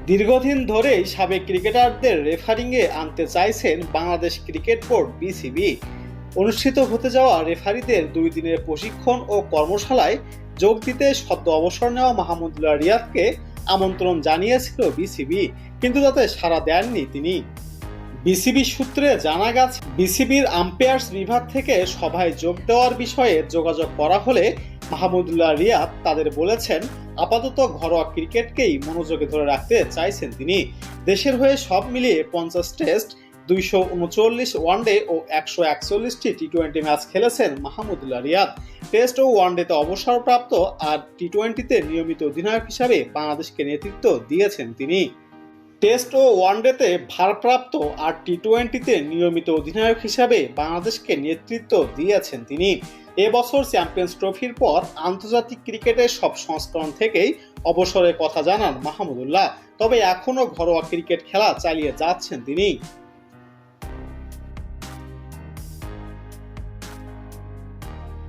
দীর্ঘদিন ধরেই সাবেক ক্রিকেটারদের রেফারিংয়ে আনতে চাইছেন বাংলাদেশ ক্রিকেট বোর্ড বিসিবি। অনুষ্ঠিত হতে যাওয়া রেফারিদের 2 দিনের প্রশিক্ষণ ও কর্মশালায় যোগ দিতে সদ্য অবসর নেওয়া মাহমুদুল্লাহ রিয়াদকে আমন্ত্রণ জানিয়েছিল বিসিবি, কিন্তু তাতে সাড়া দেননি তিনি। বিসিবি সূত্রে জানা গেছে, বিসিবির আম্পায়ার্স বিভাগ থেকে সভায় যোগ দেওয়ার বিষয়ে যোগাযোগ করা হলে মাহমুদুল্লাহ রিয়াদ তাদের বলেছেন, আপাতত ঘরোয়া ক্রিকেটকেই মনোযোগে ধরে রাখতে চাইছেন তিনি। দেশের হয়ে সব মিলিয়ে 50 টেস্ট, 239 ওয়ানডে ও 141টি টি-20 ম্যাচ খেলেছেন মাহমুদুল্লাহ রিয়াদ। টেস্ট ও ওয়ানডেতে অবসরপ্রাপ্ত, আর টি-20তে নিয়মিত অধিনায়ক হিসাবে বাংলাদেশকে নেতৃত্ব দিয়েছেন তিনি। টেস্ট ও ওয়ানডেতে ভারপ্রাপ্ত আর টি-20তে নিয়মিত অধিনায়ক হিসাবে বাংলাদেশকে নেতৃত্ব দিয়েছেন তিনি। এবছর চ্যাম্পিয়ন্স ট্রফির পর আন্তর্জাতিক ক্রিকেটের সব সংস্করণ থেকেই অবসরের কথা জানান মাহমুদুল্লাহ, তবে এখনও ঘরোয়া ক্রিকেট খেলা চালিয়ে যাচ্ছেন তিনি।